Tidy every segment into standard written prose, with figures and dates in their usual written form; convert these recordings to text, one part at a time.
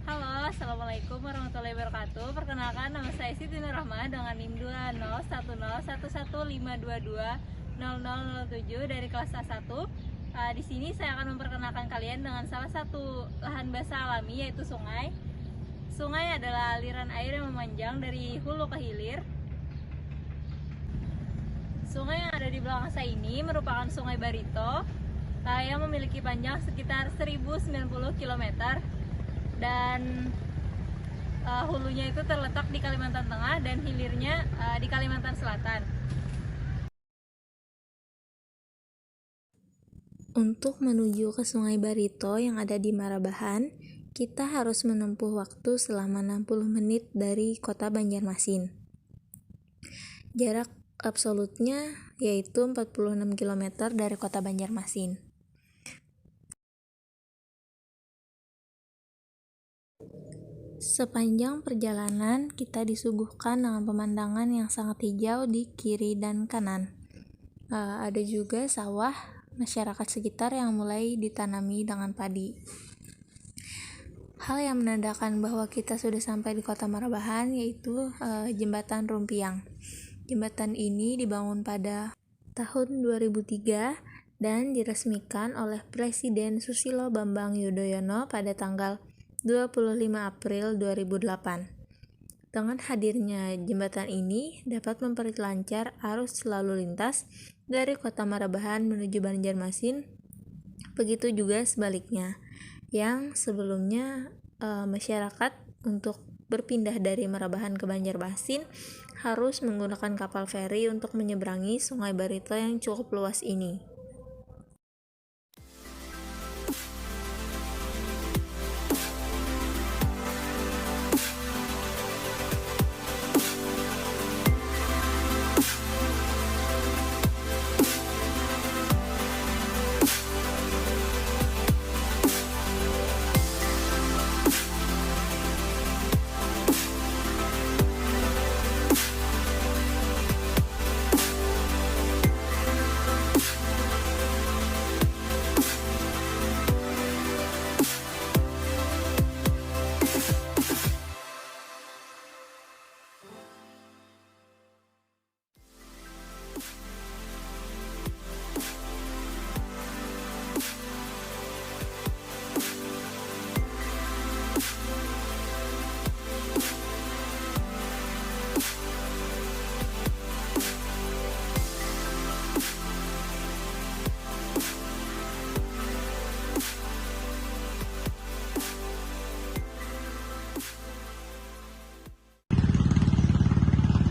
Halo, Assalamualaikum warahmatullahi wabarakatuh. Perkenalkan, nama saya Siti Nurrahma dengan NIM 2010115220007 dari kelas A1. Di sini saya akan memperkenalkan kalian dengan salah satu lahan basah alami, yaitu sungai. Sungai adalah aliran air yang memanjang dari hulu ke hilir. Sungai yang ada di belakang saya ini merupakan Sungai Barito yang memiliki panjang sekitar 1090 km dan hulunya itu terletak di Kalimantan Tengah dan hilirnya di Kalimantan Selatan. Untuk menuju ke Sungai Barito yang ada di Marabahan, kita harus menempuh waktu selama 60 menit dari kota Banjarmasin. Jarak absolutnya yaitu 46 km dari kota Banjarmasin. Sepanjang perjalanan, kita disuguhkan dengan pemandangan yang sangat hijau di kiri dan kanan. Ada juga sawah masyarakat sekitar yang mulai ditanami dengan padi. Hal yang menandakan bahwa kita sudah sampai di kota Marabahan yaitu jembatan Rumpiang. Jembatan ini dibangun pada tahun 2003 dan diresmikan oleh Presiden Susilo Bambang Yudhoyono pada tanggal 25 April 2008. Dengan hadirnya jembatan ini dapat memperlancar arus lalu lintas dari kota Marabahan menuju Banjarmasin, begitu juga sebaliknya, yang sebelumnya masyarakat untuk berpindah dari Marabahan ke Banjarmasin harus menggunakan kapal feri untuk menyeberangi Sungai Barito yang cukup luas ini.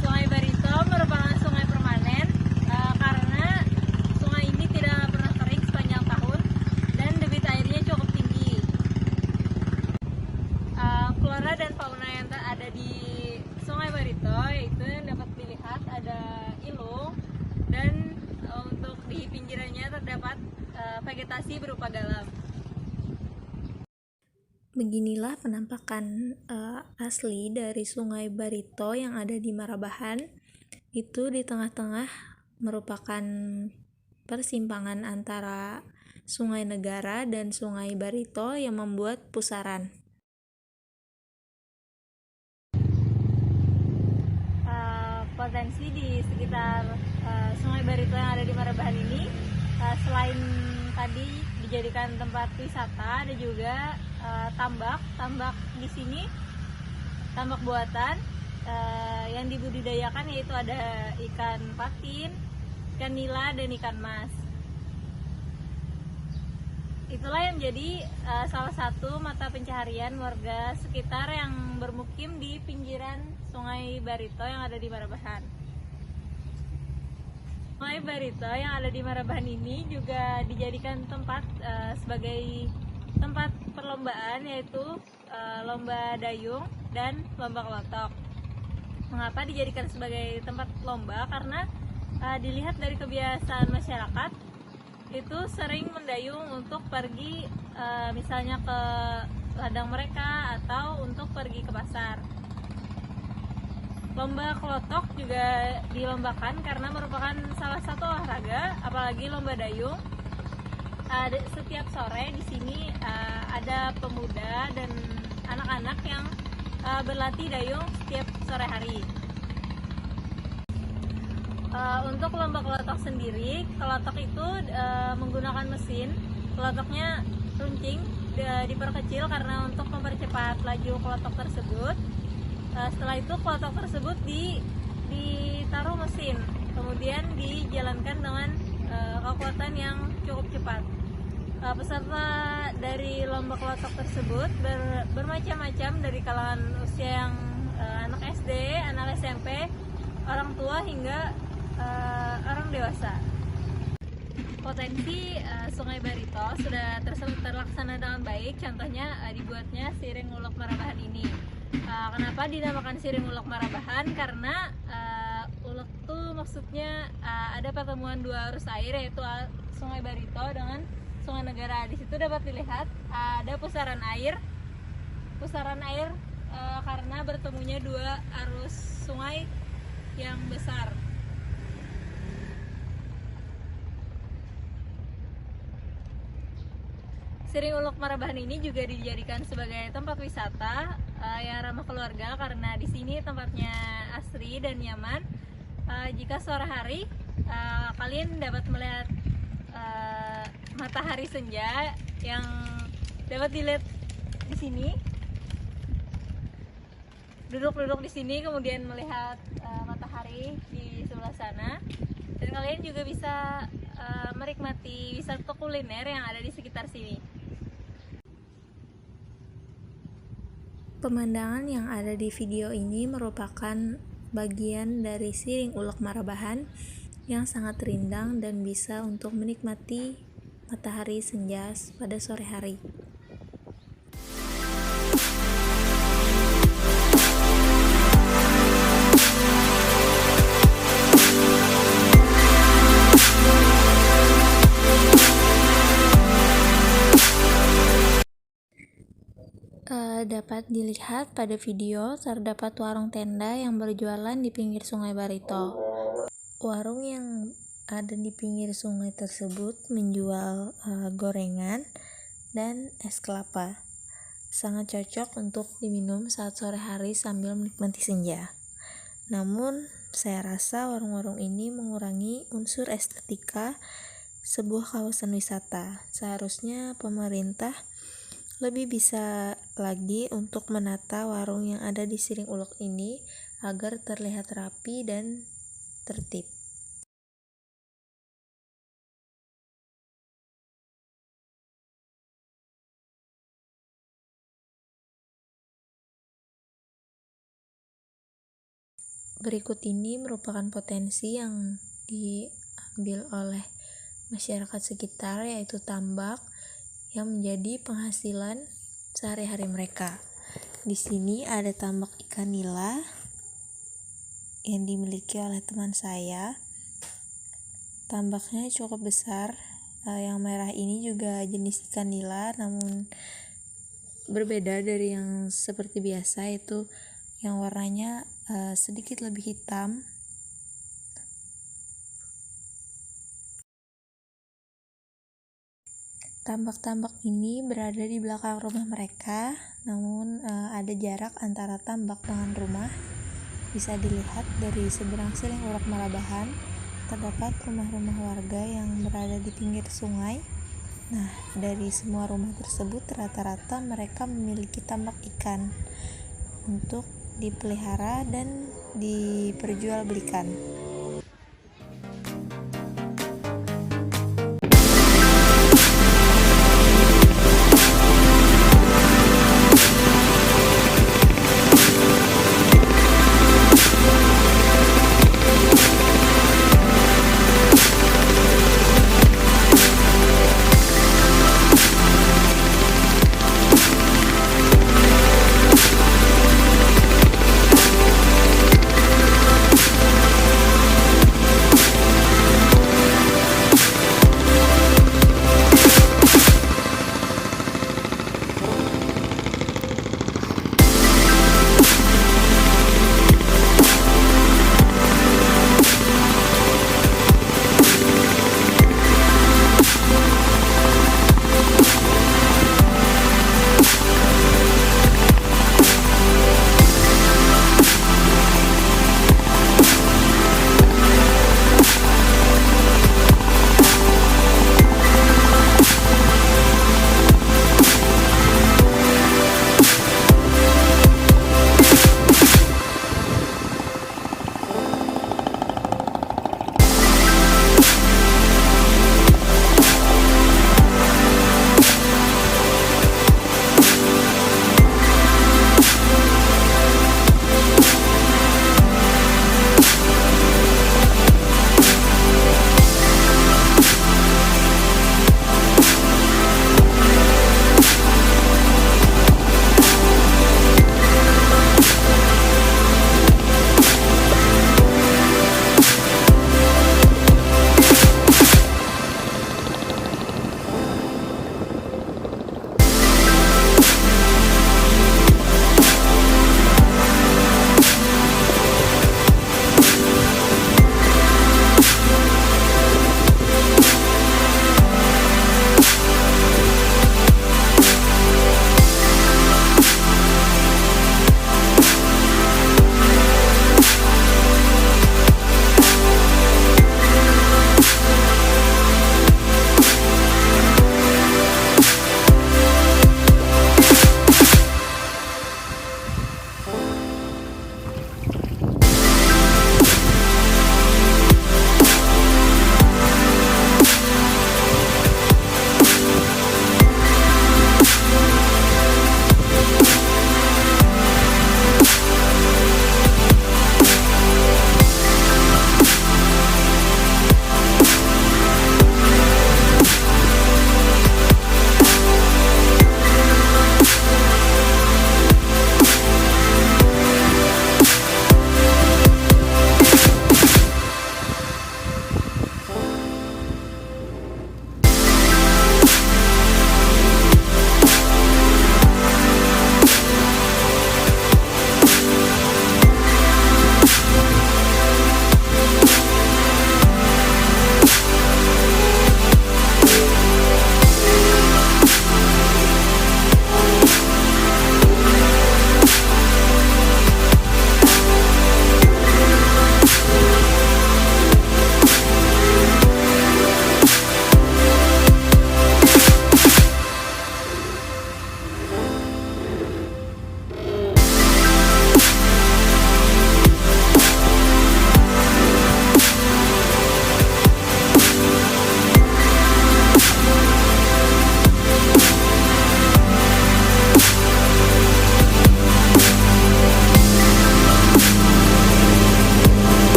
Sungai Barito merupakan sungai permanen karena sungai ini tidak pernah kering sepanjang tahun dan debit airnya cukup tinggi. Flora dan fauna yang ada di Sungai Barito itu yang dapat dilihat ada ilung dan untuk di pinggirannya terdapat vegetasi berupa galam. Beginilah penampakan asli dari Sungai Barito yang ada di Marabahan. Itu di tengah-tengah merupakan persimpangan antara Sungai Negara dan Sungai Barito yang membuat pusaran. Potensi di sekitar Sungai Barito yang ada di Marabahan ini selain tadi dijadikan tempat wisata, ada juga tambak di sini, tambak buatan yang dibudidayakan, yaitu ada ikan patin, ikan nila, dan ikan mas. Itulah yang menjadi salah satu mata pencaharian warga sekitar yang bermukim di pinggiran Sungai Barito yang ada di Marabahan. Sungai Barito yang ada di Marabahan ini juga dijadikan tempat sebagai tempat perlombaan, yaitu lomba dayung dan lomba kelotok. Mengapa dijadikan sebagai tempat lomba? Karena dilihat dari kebiasaan masyarakat itu sering mendayung untuk pergi misalnya ke ladang mereka atau untuk pergi ke pasar. Lomba kelotok juga dilombakan karena merupakan salah satu olahraga, apalagi lomba dayung. Setiap sore di sini ada pemuda dan anak-anak yang berlatih dayung setiap sore hari. Untuk lomba kelotok sendiri, kelotok itu menggunakan mesin. Kelotoknya runcing, diperkecil karena untuk mempercepat laju kelotok tersebut. Setelah itu kelotok tersebut ditaruh mesin, kemudian dijalankan dengan kekuatan yang cukup cepat. Peserta dari lomba kelotok tersebut bermacam-macam dari kalangan usia yang anak SD, anak SMP, orang tua hingga orang dewasa. Potensi Sungai Barito sudah terlaksana dengan baik, contohnya dibuatnya Siring Ulek Marabahan ini. Kenapa dinamakan Siring Ulek Marabahan? Karena ulek itu maksudnya ada pertemuan dua arus air, yaitu Sungai Barito dengan Sungai Negara. Di situ dapat dilihat ada pusaran air karena bertemunya dua arus sungai yang besar. Siring Ulek Marabahan ini juga dijadikan sebagai tempat wisata yang ramah keluarga karena di sini tempatnya asri dan nyaman. Jika sore hari kalian dapat melihat matahari senja yang dapat dilihat di sini. Duduk di sini kemudian melihat matahari di sebelah sana, dan kalian juga bisa menikmati wisata kuliner yang ada di sekitar sini. Pemandangan yang ada di video ini merupakan bagian dari Siring Ulek Marabahan yang sangat rindang dan bisa untuk menikmati matahari senja pada sore hari. Dapat dilihat pada video terdapat warung tenda yang berjualan di pinggir Sungai Barito. Warung yang ada di pinggir sungai tersebut menjual gorengan dan es kelapa. Sangat cocok untuk diminum saat sore hari sambil menikmati senja. Namun, saya rasa warung-warung ini mengurangi unsur estetika sebuah kawasan wisata. Seharusnya pemerintah lebih bisa lagi untuk menata warung yang ada di Siring Ulek ini agar terlihat rapi dan tertib. Berikut ini merupakan potensi yang diambil oleh masyarakat sekitar, yaitu tambak yang menjadi penghasilan sehari-hari mereka. Di sini ada tambak ikan nila yang dimiliki oleh teman saya. Tambaknya cukup besar. Yang merah ini juga jenis ikan nila, namun berbeda dari yang seperti biasa, yaitu yang warnanya sedikit lebih hitam. Tambak-tambak ini berada di belakang rumah mereka, namun ada jarak antara tambak dengan rumah. Bisa dilihat dari seberang Siring Ulek Marabahan terdapat rumah-rumah warga yang berada di pinggir sungai. Nah, dari semua rumah tersebut rata-rata mereka memiliki tambak ikan untuk dipelihara dan diperjualbelikan.